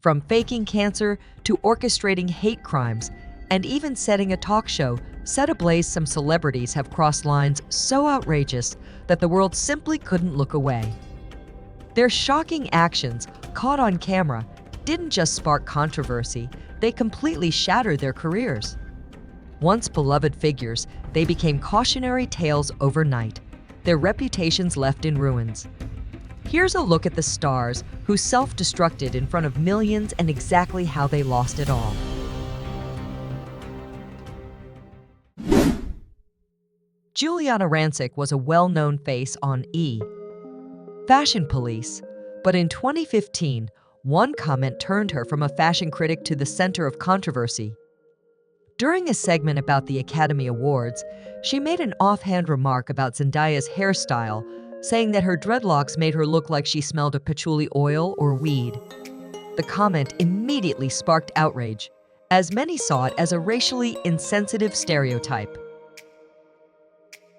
From faking cancer to orchestrating hate crimes, and even setting a talk show set ablaze, some celebrities have crossed lines so outrageous that the world simply couldn't look away. Their shocking actions, caught on camera, didn't just spark controversy, they completely shattered their careers. Once beloved figures, they became cautionary tales overnight, their reputations left in ruins. Here's a look at the stars who self-destructed in front of millions and exactly how they lost it all. Giuliana Rancic was a well-known face on E! Fashion Police, but in 2015, one comment turned her from a fashion critic to the center of controversy. During a segment about the Academy Awards, she made an offhand remark about Zendaya's hairstyle, saying that her dreadlocks made her look like she smelled of patchouli oil or weed. The comment immediately sparked outrage, as many saw it as a racially insensitive stereotype.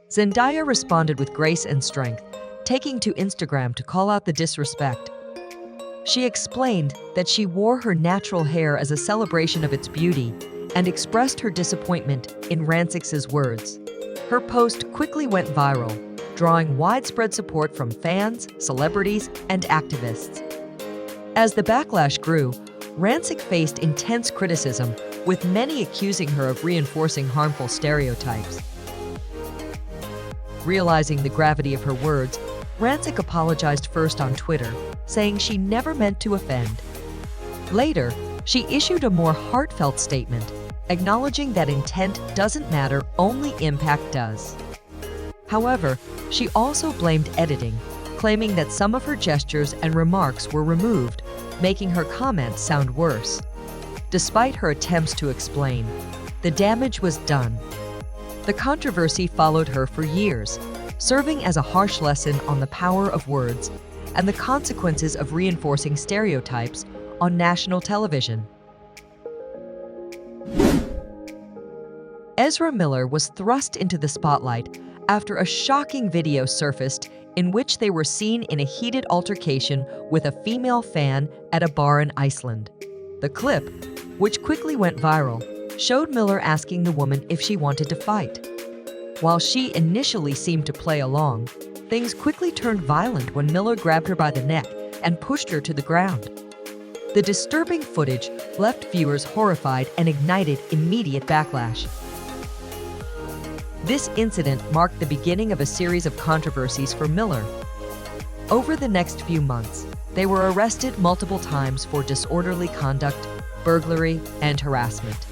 Zendaya responded with grace and strength, taking to Instagram to call out the disrespect. She explained that she wore her natural hair as a celebration of its beauty and expressed her disappointment in Rancic's words. Her post quickly went viral, drawing widespread support from fans, celebrities, and activists. As the backlash grew, Rancic faced intense criticism, with many accusing her of reinforcing harmful stereotypes. Realizing the gravity of her words, Rancic apologized first on Twitter, saying she never meant to offend. Later, she issued a more heartfelt statement, acknowledging that intent doesn't matter, only impact does. However, she also blamed editing, claiming that some of her gestures and remarks were removed, making her comments sound worse. Despite her attempts to explain, the damage was done. The controversy followed her for years, serving as a harsh lesson on the power of words and the consequences of reinforcing stereotypes on national television. Ezra Miller was thrust into the spotlight after a shocking video surfaced in which they were seen in a heated altercation with a female fan at a bar in Iceland. The clip, which quickly went viral, showed Miller asking the woman if she wanted to fight. While she initially seemed to play along, things quickly turned violent when Miller grabbed her by the neck and pushed her to the ground. The disturbing footage left viewers horrified and ignited immediate backlash. This incident marked the beginning of a series of controversies for Miller. Over the next few months, they were arrested multiple times for disorderly conduct, burglary, and harassment.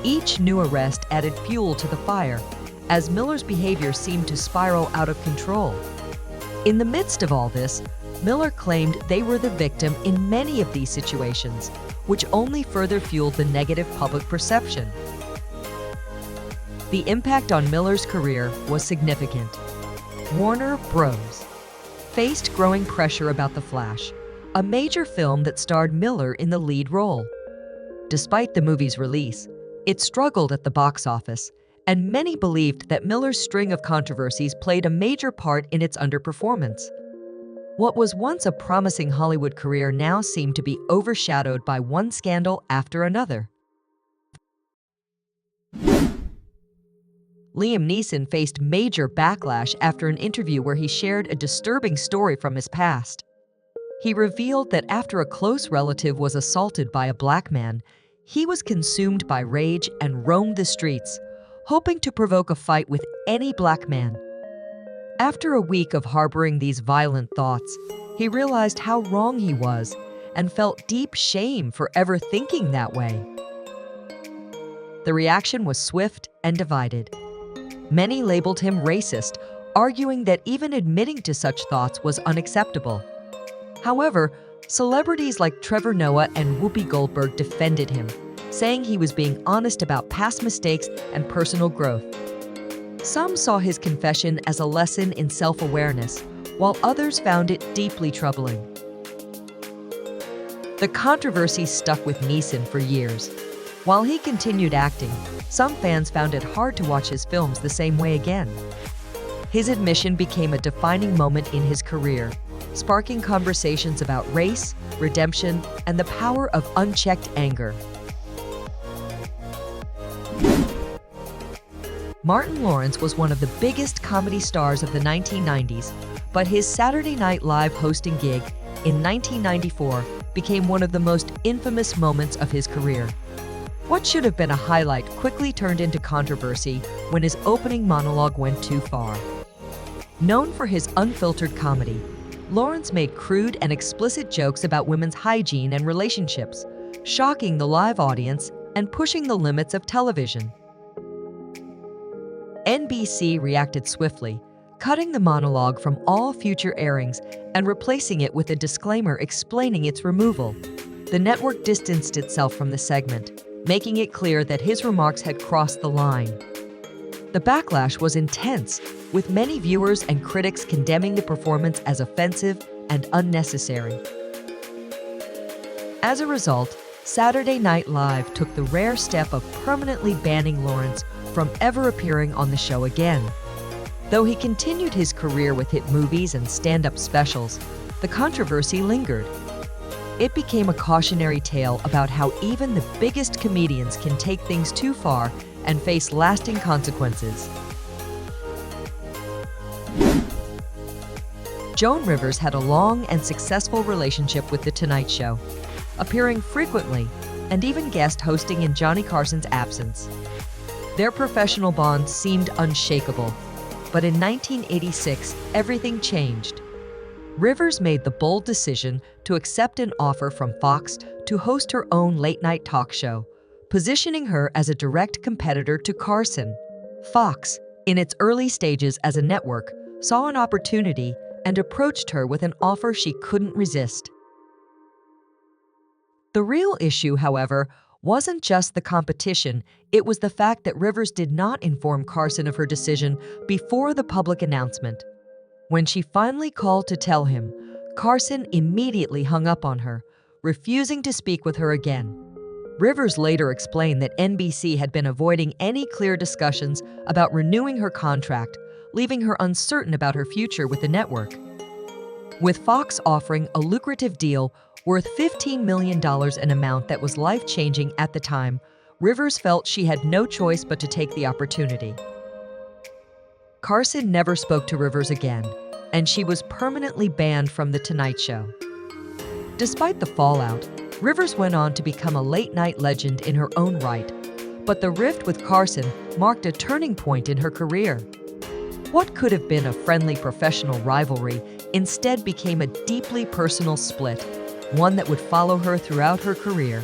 Each new arrest added fuel to the fire, as Miller's behavior seemed to spiral out of control. In the midst of all this, Miller claimed they were the victim in many of these situations, which only further fueled the negative public perception. The impact on Miller's career was significant. Warner Bros. Faced growing pressure about The Flash, a major film that starred Miller in the lead role. Despite the movie's release, it struggled at the box office, and many believed that Miller's string of controversies played a major part in its underperformance. What was once a promising Hollywood career now seemed to be overshadowed by one scandal after another. Liam Neeson faced major backlash after an interview where he shared a disturbing story from his past. He revealed that after a close relative was assaulted by a black man, he was consumed by rage and roamed the streets, hoping to provoke a fight with any black man. After a week of harboring these violent thoughts, he realized how wrong he was and felt deep shame for ever thinking that way. The reaction was swift and divided. Many labeled him racist, arguing that even admitting to such thoughts was unacceptable. However, celebrities like Trevor Noah and Whoopi Goldberg defended him, saying he was being honest about past mistakes and personal growth. Some saw his confession as a lesson in self-awareness, while others found it deeply troubling. The controversy stuck with Neeson for years. While he continued acting, some fans found it hard to watch his films the same way again. His admission became a defining moment in his career, sparking conversations about race, redemption, and the power of unchecked anger. Martin Lawrence was one of the biggest comedy stars of the 1990s, but his Saturday Night Live hosting gig in 1994 became one of the most infamous moments of his career. What should have been a highlight quickly turned into controversy when his opening monologue went too far. Known for his unfiltered comedy, Lawrence made crude and explicit jokes about women's hygiene and relationships, shocking the live audience and pushing the limits of television. NBC reacted swiftly, cutting the monologue from all future airings and replacing it with a disclaimer explaining its removal. The network distanced itself from the segment, making it clear that his remarks had crossed the line. The backlash was intense, with many viewers and critics condemning the performance as offensive and unnecessary. As a result, Saturday Night Live took the rare step of permanently banning Lawrence from ever appearing on the show again. Though he continued his career with hit movies and stand-up specials, the controversy lingered. It became a cautionary tale about how even the biggest comedians can take things too far and face lasting consequences. Joan Rivers had a long and successful relationship with The Tonight Show, appearing frequently and even guest hosting in Johnny Carson's absence. Their professional bond seemed unshakable, but in 1986, everything changed. Rivers made the bold decision to accept an offer from Fox to host her own late-night talk show, positioning her as a direct competitor to Carson. Fox, in its early stages as a network, saw an opportunity and approached her with an offer she couldn't resist. The real issue, however, wasn't just the competition, it was the fact that Rivers did not inform Carson of her decision before the public announcement. When she finally called to tell him, Carson immediately hung up on her, refusing to speak with her again. Rivers later explained that NBC had been avoiding any clear discussions about renewing her contract, leaving her uncertain about her future with the network. With Fox offering a lucrative deal worth $15 million, an amount that was life-changing at the time, Rivers felt she had no choice but to take the opportunity. Carson never spoke to Rivers again, and she was permanently banned from The Tonight Show. Despite the fallout, Rivers went on to become a late-night legend in her own right, but the rift with Carson marked a turning point in her career. What could have been a friendly professional rivalry instead became a deeply personal split, one that would follow her throughout her career.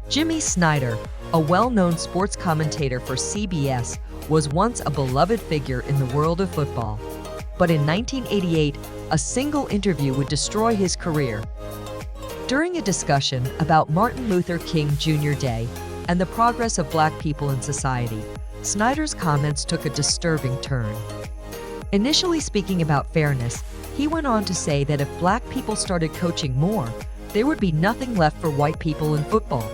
Jimmy Snyder, a well-known sports commentator for CBS, was once a beloved figure in the world of football. But in 1988, a single interview would destroy his career. During a discussion about Martin Luther King Jr. Day and the progress of Black people in society, Snyder's comments took a disturbing turn. Initially speaking about fairness, he went on to say that if Black people started coaching more, there would be nothing left for white people in football.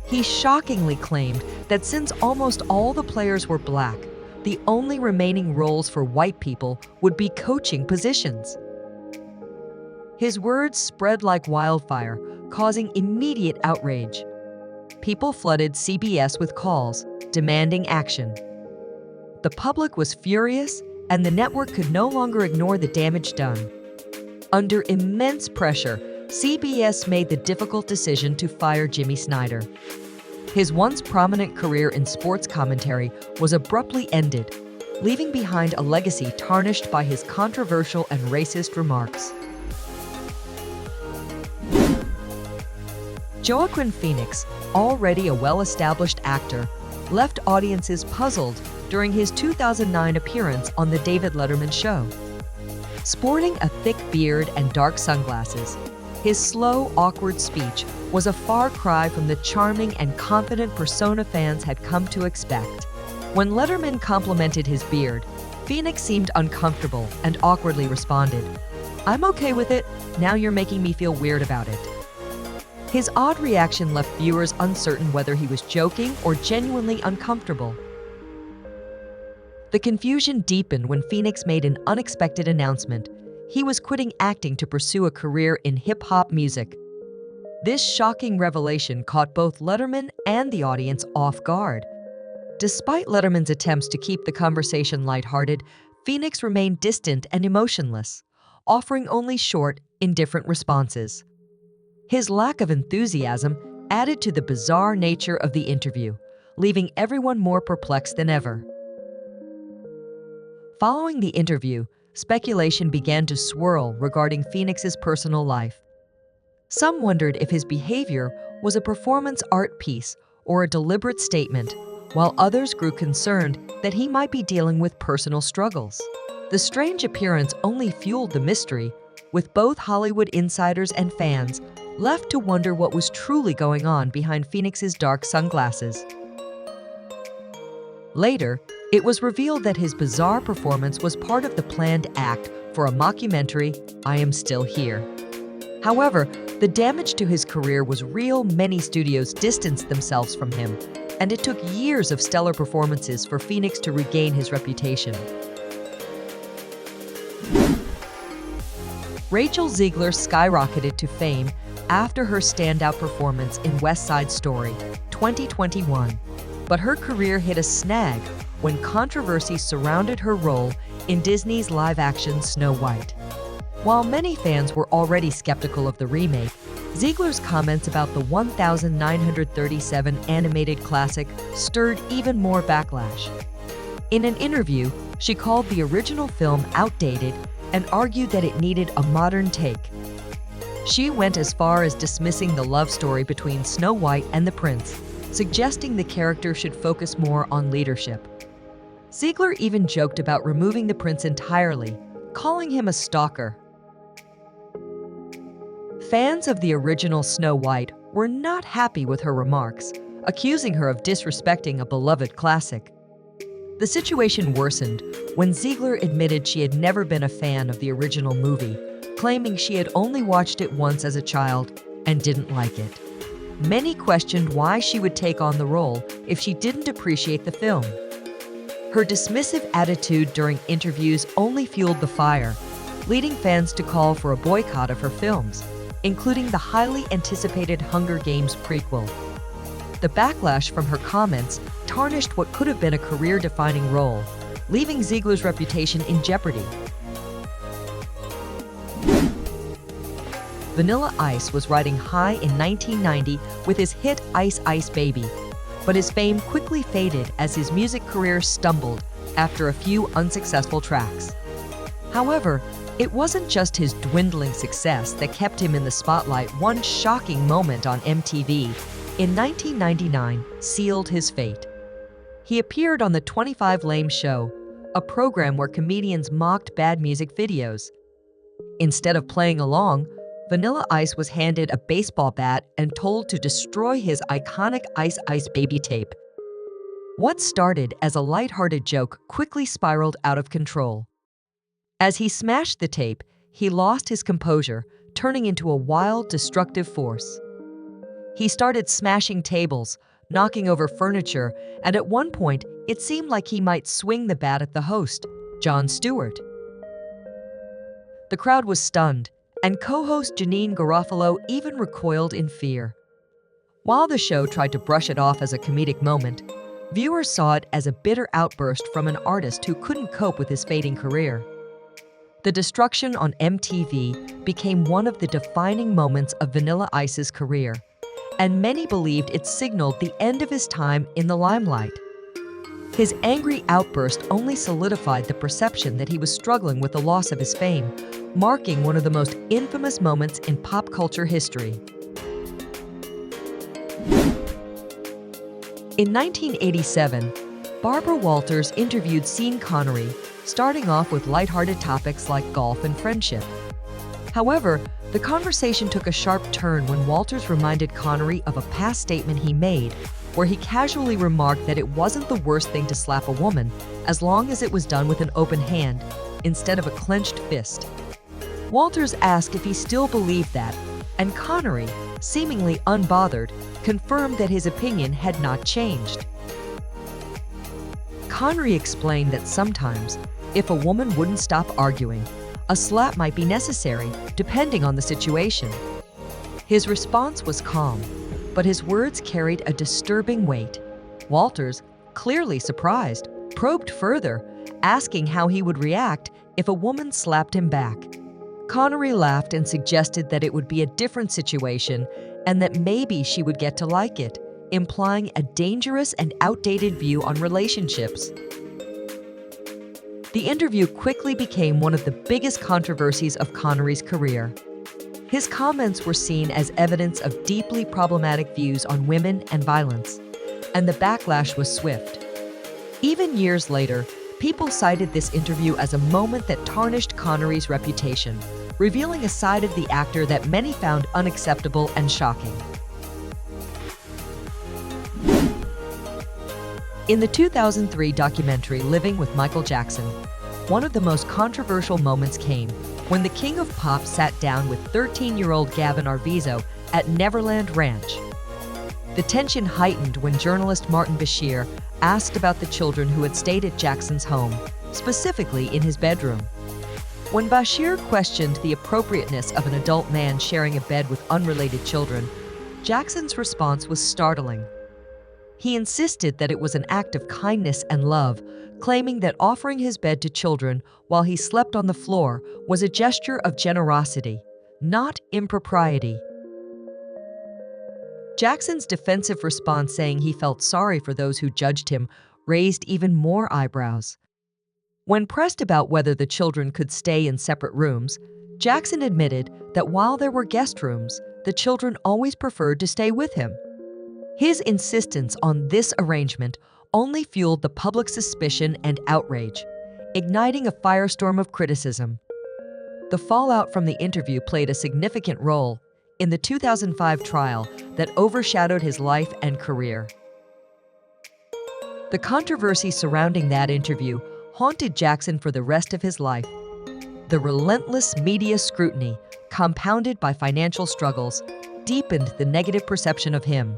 He shockingly claimed that since almost all the players were Black, the only remaining roles for white people would be coaching positions. His words spread like wildfire, causing immediate outrage. People flooded CBS with calls, demanding action. The public was furious, and the network could no longer ignore the damage done. Under immense pressure, CBS made the difficult decision to fire Jimmy Snyder. His once prominent career in sports commentary was abruptly ended, leaving behind a legacy tarnished by his controversial and racist remarks. Joaquin Phoenix, already a well-established actor, left audiences puzzled during his 2009 appearance on The David Letterman Show. Sporting a thick beard and dark sunglasses, his slow, awkward speech was a far cry from the charming and confident persona fans had come to expect. When Letterman complimented his beard, Phoenix seemed uncomfortable and awkwardly responded, "I'm okay with it, now you're making me feel weird about it." His odd reaction left viewers uncertain whether he was joking or genuinely uncomfortable. The confusion deepened when Phoenix made an unexpected announcement, he was quitting acting to pursue a career in hip-hop music. This shocking revelation caught both Letterman and the audience off guard. Despite Letterman's attempts to keep the conversation lighthearted, Phoenix remained distant and emotionless, offering only short, indifferent responses. His lack of enthusiasm added to the bizarre nature of the interview, leaving everyone more perplexed than ever. Following the interview, speculation began to swirl regarding Phoenix's personal life. Some wondered if his behavior was a performance art piece or a deliberate statement, while others grew concerned that he might be dealing with personal struggles. The strange appearance only fueled the mystery, with both Hollywood insiders and fans left to wonder what was truly going on behind Phoenix's dark sunglasses. Later, it was revealed that his bizarre performance was part of the planned act for a mockumentary, I Am Still Here. However, the damage to his career was real. Many studios distanced themselves from him, and it took years of stellar performances for Phoenix to regain his reputation. Rachel Zegler skyrocketed to fame after her standout performance in West Side Story, 2021. But her career hit a snag when controversy surrounded her role in Disney's live-action Snow White. While many fans were already skeptical of the remake, Ziegler's comments about the 1937 animated classic stirred even more backlash. In an interview, she called the original film outdated and argued that it needed a modern take. She went as far as dismissing the love story between Snow White and the prince, suggesting the character should focus more on leadership. Ziegler even joked about removing the prince entirely, calling him a stalker. Fans of the original Snow White were not happy with her remarks, accusing her of disrespecting a beloved classic. The situation worsened when Ziegler admitted she had never been a fan of the original movie, claiming she had only watched it once as a child and didn't like it. Many questioned why she would take on the role if she didn't appreciate the film. Her dismissive attitude during interviews only fueled the fire, leading fans to call for a boycott of her films, including the highly anticipated Hunger Games prequel. The backlash from her comments tarnished what could have been a career-defining role, leaving Ziegler's reputation in jeopardy. Vanilla Ice was riding high in 1990 with his hit Ice Ice Baby, but his fame quickly faded as his music career stumbled after a few unsuccessful tracks. However, it wasn't just his dwindling success that kept him in the spotlight. One shocking moment on MTV in 1999 sealed his fate. He appeared on the 25 Lame Show, a program where comedians mocked bad music videos. Instead of playing along, Vanilla Ice was handed a baseball bat and told to destroy his iconic Ice Ice Baby tape. What started as a lighthearted joke quickly spiraled out of control. As he smashed the tape, he lost his composure, turning into a wild, destructive force. He started smashing tables, knocking over furniture, and at one point, it seemed like he might swing the bat at the host, Jon Stewart. The crowd was stunned, and co-host Janeane Garofalo even recoiled in fear. While the show tried to brush it off as a comedic moment, viewers saw it as a bitter outburst from an artist who couldn't cope with his fading career. The destruction on MTV became one of the defining moments of Vanilla Ice's career, and many believed it signaled the end of his time in the limelight. His angry outburst only solidified the perception that he was struggling with the loss of his fame, marking one of the most infamous moments in pop culture history. In 1987, Barbara Walters interviewed Sean Connery, starting off with lighthearted topics like golf and friendship. However, the conversation took a sharp turn when Walters reminded Connery of a past statement he made, where he casually remarked that it wasn't the worst thing to slap a woman as long as it was done with an open hand instead of a clenched fist. Walters asked if he still believed that, and Connery, seemingly unbothered, confirmed that his opinion had not changed. Connery explained that sometimes, if a woman wouldn't stop arguing, A slap might be necessary, depending on the situation. His response was calm, but his words carried a disturbing weight. Walters, clearly surprised, probed further, asking how he would react if a woman slapped him back. Connery laughed and suggested that it would be a different situation and that maybe she would get to like it, implying a dangerous and outdated view on relationships. The interview quickly became one of the biggest controversies of Connery's career. His comments were seen as evidence of deeply problematic views on women and violence, and the backlash was swift. Even years later, people cited this interview as a moment that tarnished Connery's reputation, revealing a side of the actor that many found unacceptable and shocking. In the 2003 documentary Living with Michael Jackson, one of the most controversial moments came when the King of Pop sat down with 13-year-old Gavin Arvizo at Neverland Ranch. The tension heightened when journalist Martin Bashir asked about the children who had stayed at Jackson's home, specifically in his bedroom. When Bashir questioned the appropriateness of an adult man sharing a bed with unrelated children, Jackson's response was startling. He insisted that it was an act of kindness and love, claiming that offering his bed to children while he slept on the floor was a gesture of generosity, not impropriety. Jackson's defensive response, saying he felt sorry for those who judged him, raised even more eyebrows. When pressed about whether the children could stay in separate rooms, Jackson admitted that while there were guest rooms, the children always preferred to stay with him. His insistence on this arrangement only fueled the public suspicion and outrage, igniting a firestorm of criticism. The fallout from the interview played a significant role in the 2005 trial that overshadowed his life and career. The controversy surrounding that interview haunted Jackson for the rest of his life. The relentless media scrutiny, compounded by financial struggles, deepened the negative perception of him,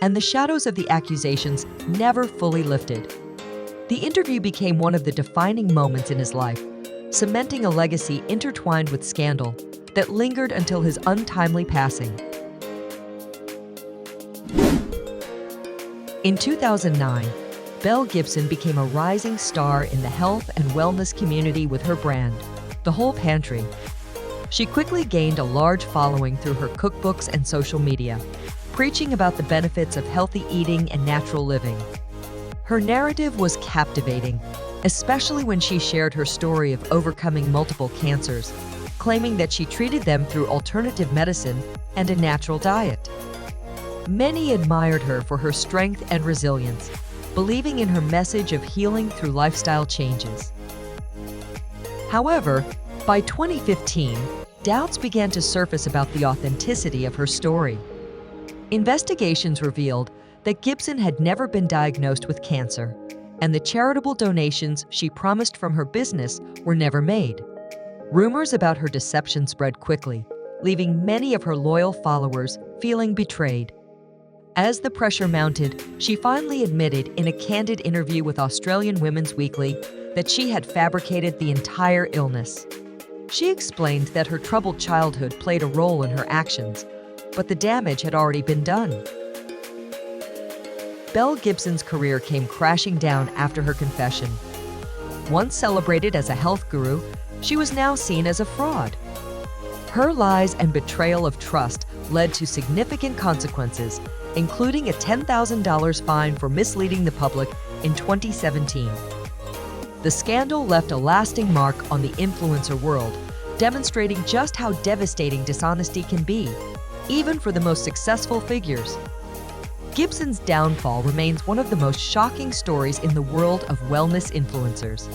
and the shadows of the accusations never fully lifted. The interview became one of the defining moments in his life, cementing a legacy intertwined with scandal that lingered until his untimely passing. In 2009, Belle Gibson became a rising star in the health and wellness community with her brand, The Whole Pantry. She quickly gained a large following through her cookbooks and social media, preaching about the benefits of healthy eating and natural living. Her narrative was captivating, especially when she shared her story of overcoming multiple cancers, claiming that she treated them through alternative medicine and a natural diet. Many admired her for her strength and resilience, believing in her message of healing through lifestyle changes. However, by 2015, doubts began to surface about the authenticity of her story. Investigations revealed that Gibson had never been diagnosed with cancer, and the charitable donations she promised from her business were never made. Rumors about her deception spread quickly, leaving many of her loyal followers feeling betrayed. As the pressure mounted, she finally admitted in a candid interview with Australian Women's Weekly that she had fabricated the entire illness. She explained that her troubled childhood played a role in her actions, but the damage had already been done. Belle Gibson's career came crashing down after her confession. Once celebrated as a health guru, she was now seen as a fraud. Her lies and betrayal of trust led to significant consequences, including a $10,000 fine for misleading the public in 2017. The scandal left a lasting mark on the influencer world, demonstrating just how devastating dishonesty can be, even for the most successful figures. Gibson's downfall remains one of the most shocking stories in the world of wellness influencers.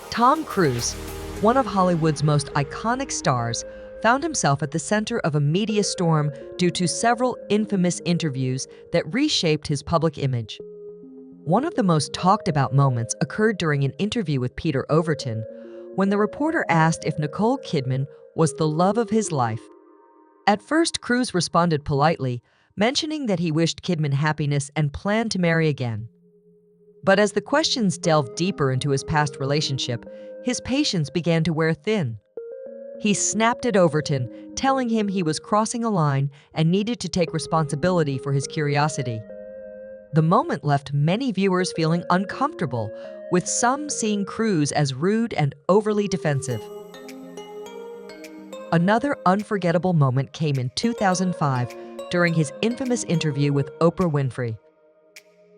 Tom Cruise, one of Hollywood's most iconic stars, found himself at the center of a media storm due to several infamous interviews that reshaped his public image. One of the most talked about moments occurred during an interview with Peter Overton, when the reporter asked if Nicole Kidman was the love of his life. At first, Cruise responded politely, mentioning that he wished Kidman happiness and planned to marry again. But as the questions delved deeper into his past relationship, his patience began to wear thin. He snapped at Overton, telling him he was crossing a line and needed to take responsibility for his curiosity. The moment left many viewers feeling uncomfortable, with some seeing Cruz as rude and overly defensive. Another unforgettable moment came in 2005 during his infamous interview with Oprah Winfrey.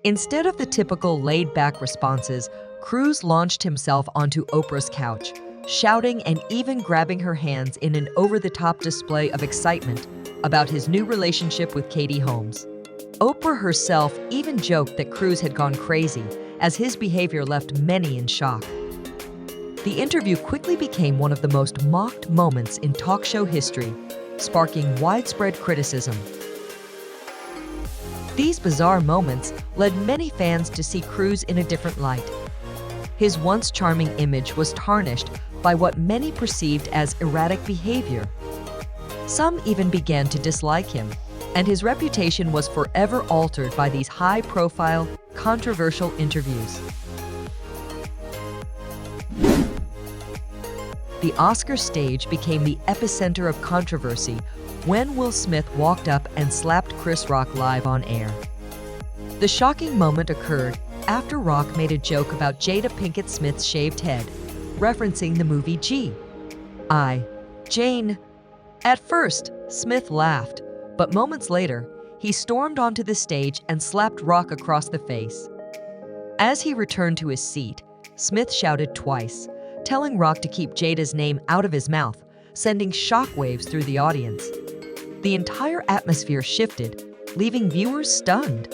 Instead of the typical laid-back responses, Cruz launched himself onto Oprah's couch, shouting and even grabbing her hands in an over-the-top display of excitement about his new relationship with Katie Holmes. Oprah herself even joked that Cruz had gone crazy, as his behavior left many in shock. The interview quickly became one of the most mocked moments in talk show history, sparking widespread criticism. These bizarre moments led many fans to see Cruz in a different light. His once charming image was tarnished by what many perceived as erratic behavior. Some even began to dislike him, and his reputation was forever altered by these high-profile, controversial interviews. The Oscar stage became the epicenter of controversy when Will Smith walked up and slapped Chris Rock live on air. The shocking moment occurred after Rock made a joke about Jada Pinkett Smith's shaved head, referencing the movie G.I. Jane. At first, Smith laughed, but moments later, he stormed onto the stage and slapped Rock across the face. As he returned to his seat, Smith shouted twice, telling Rock to keep Jada's name out of his mouth, sending shockwaves through the audience. The entire atmosphere shifted, leaving viewers stunned.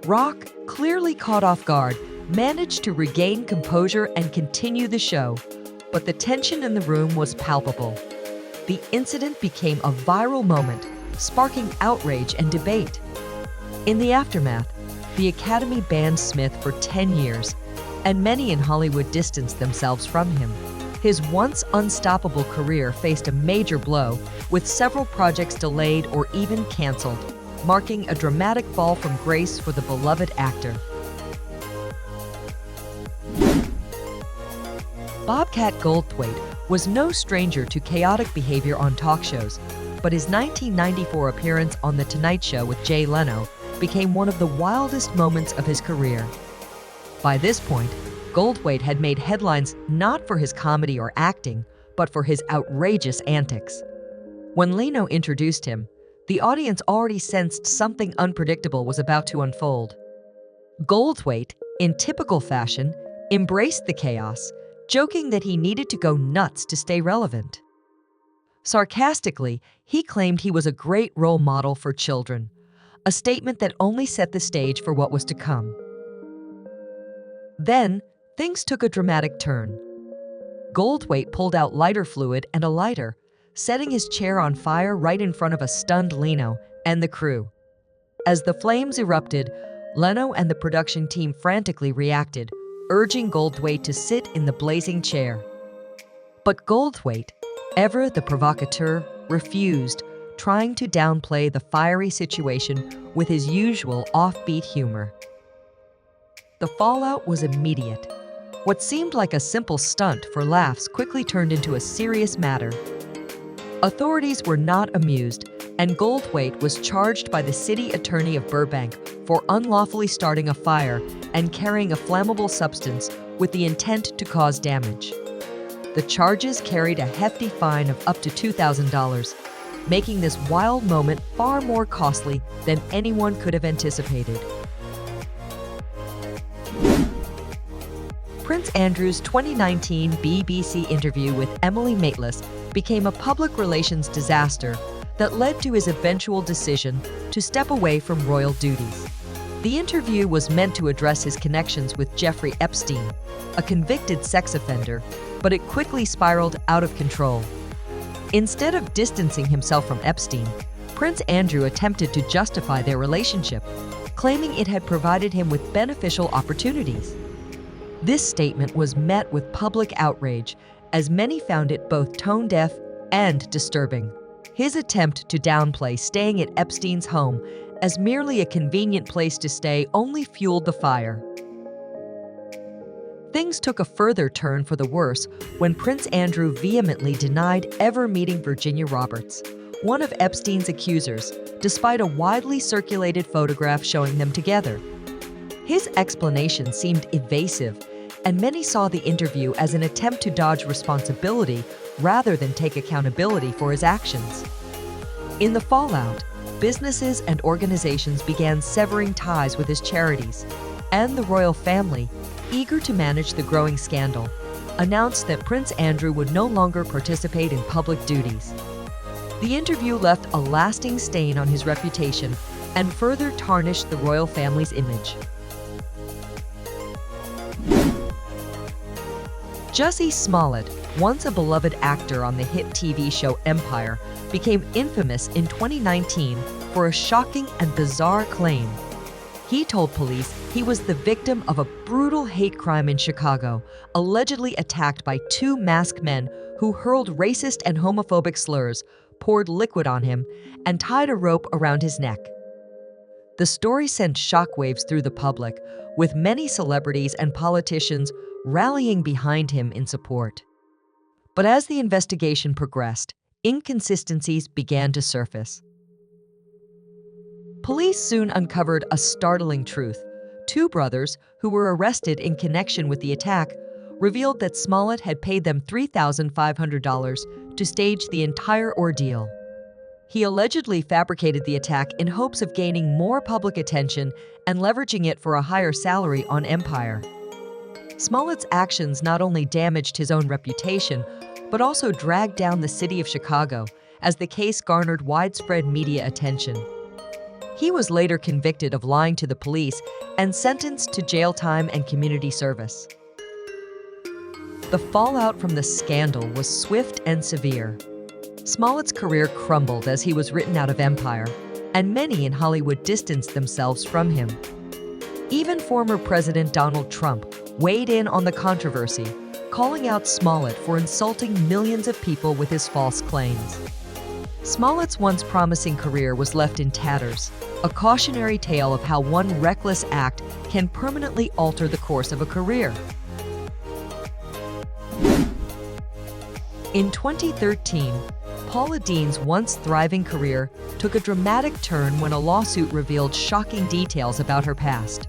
Rock, clearly caught off guard, managed to regain composure and continue the show, but the tension in the room was palpable. The incident became a viral moment, sparking outrage and debate. In the aftermath, the Academy banned Smith for 10 years, and many in Hollywood distanced themselves from him. His once unstoppable career faced a major blow, with several projects delayed or even canceled, marking a dramatic fall from grace for the beloved actor. Bobcat Goldthwait was no stranger to chaotic behavior on talk shows, but his 1994 appearance on The Tonight Show with Jay Leno became one of the wildest moments of his career. By this point, Goldthwait had made headlines not for his comedy or acting, but for his outrageous antics. When Leno introduced him, the audience already sensed something unpredictable was about to unfold. Goldthwait, in typical fashion, embraced the chaos, joking that he needed to go nuts to stay relevant. Sarcastically, he claimed he was a great role model for children, a statement that only set the stage for what was to come. Then, things took a dramatic turn. Goldthwait pulled out lighter fluid and a lighter, setting his chair on fire right in front of a stunned Leno and the crew. As the flames erupted, Leno and the production team frantically reacted, urging Goldthwait to sit in the blazing chair. But Goldthwait, ever the provocateur, refused, trying to downplay the fiery situation with his usual offbeat humor. The fallout was immediate. What seemed like a simple stunt for laughs quickly turned into a serious matter. Authorities were not amused, and Goldthwait was charged by the city attorney of Burbank for unlawfully starting a fire and carrying a flammable substance with the intent to cause damage. The charges carried a hefty fine of up to $2,000, making this wild moment far more costly than anyone could have anticipated. Prince Andrew's 2019 BBC interview with Emily Maitlis became a public relations disaster that led to his eventual decision to step away from royal duties. The interview was meant to address his connections with Jeffrey Epstein, a convicted sex offender, but it quickly spiraled out of control. Instead of distancing himself from Epstein, Prince Andrew attempted to justify their relationship, claiming it had provided him with beneficial opportunities. This statement was met with public outrage, as many found it both tone-deaf and disturbing. His attempt to downplay staying at Epstein's home as merely a convenient place to stay only fueled the fire. Things took a further turn for the worse when Prince Andrew vehemently denied ever meeting Virginia Roberts, one of Epstein's accusers, despite a widely circulated photograph showing them together. His explanation seemed evasive, and many saw the interview as an attempt to dodge responsibility rather than take accountability for his actions. In the fallout, businesses and organizations began severing ties with his charities, and the royal family, eager to manage the growing scandal, announced that Prince Andrew would no longer participate in public duties. The interview left a lasting stain on his reputation and further tarnished the royal family's image. Jussie Smollett, once a beloved actor on the hit TV show Empire, became infamous in 2019 for a shocking and bizarre claim. He told police he was the victim of a brutal hate crime in Chicago, allegedly attacked by two masked men who hurled racist and homophobic slurs, poured liquid on him, and tied a rope around his neck. The story sent shockwaves through the public, with many celebrities and politicians rallying behind him in support. But as the investigation progressed, inconsistencies began to surface. Police soon uncovered a startling truth. Two brothers, who were arrested in connection with the attack, revealed that Smollett had paid them $3,500 to stage the entire ordeal. He allegedly fabricated the attack in hopes of gaining more public attention and leveraging it for a higher salary on Empire. Smollett's actions not only damaged his own reputation, but also dragged down the city of Chicago as the case garnered widespread media attention. He was later convicted of lying to the police and sentenced to jail time and community service. The fallout from the scandal was swift and severe. Smollett's career crumbled as he was written out of Empire, and many in Hollywood distanced themselves from him. Even former President Donald Trump weighed in on the controversy, calling out Smollett for insulting millions of people with his false claims. Smollett's once promising career was left in tatters, a cautionary tale of how one reckless act can permanently alter the course of a career. In 2013, Paula Deen's once thriving career took a dramatic turn when a lawsuit revealed shocking details about her past.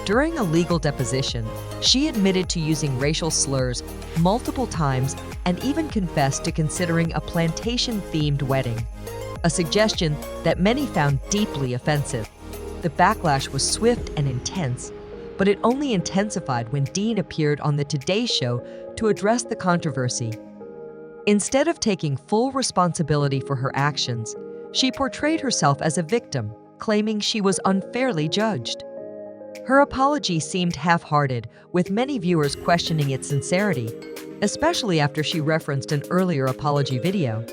During a legal deposition, she admitted to using racial slurs multiple times and even confessed to considering a plantation-themed wedding, a suggestion that many found deeply offensive. The backlash was swift and intense, but it only intensified when Deen appeared on the Today Show to address the controversy. Instead of taking full responsibility for her actions, she portrayed herself as a victim, claiming she was unfairly judged. Her apology seemed half-hearted, with many viewers questioning its sincerity, especially after she referenced an earlier apology video.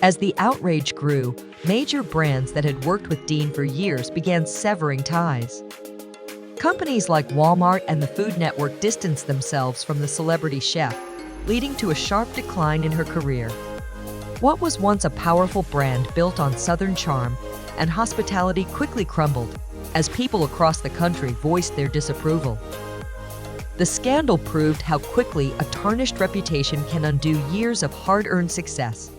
As the outrage grew, major brands that had worked with Deen for years began severing ties. Companies like Walmart and the Food Network distanced themselves from the celebrity chef, leading to a sharp decline in her career. What was once a powerful brand built on Southern charm and hospitality quickly crumbled as people across the country voiced their disapproval. The scandal proved how quickly a tarnished reputation can undo years of hard-earned success.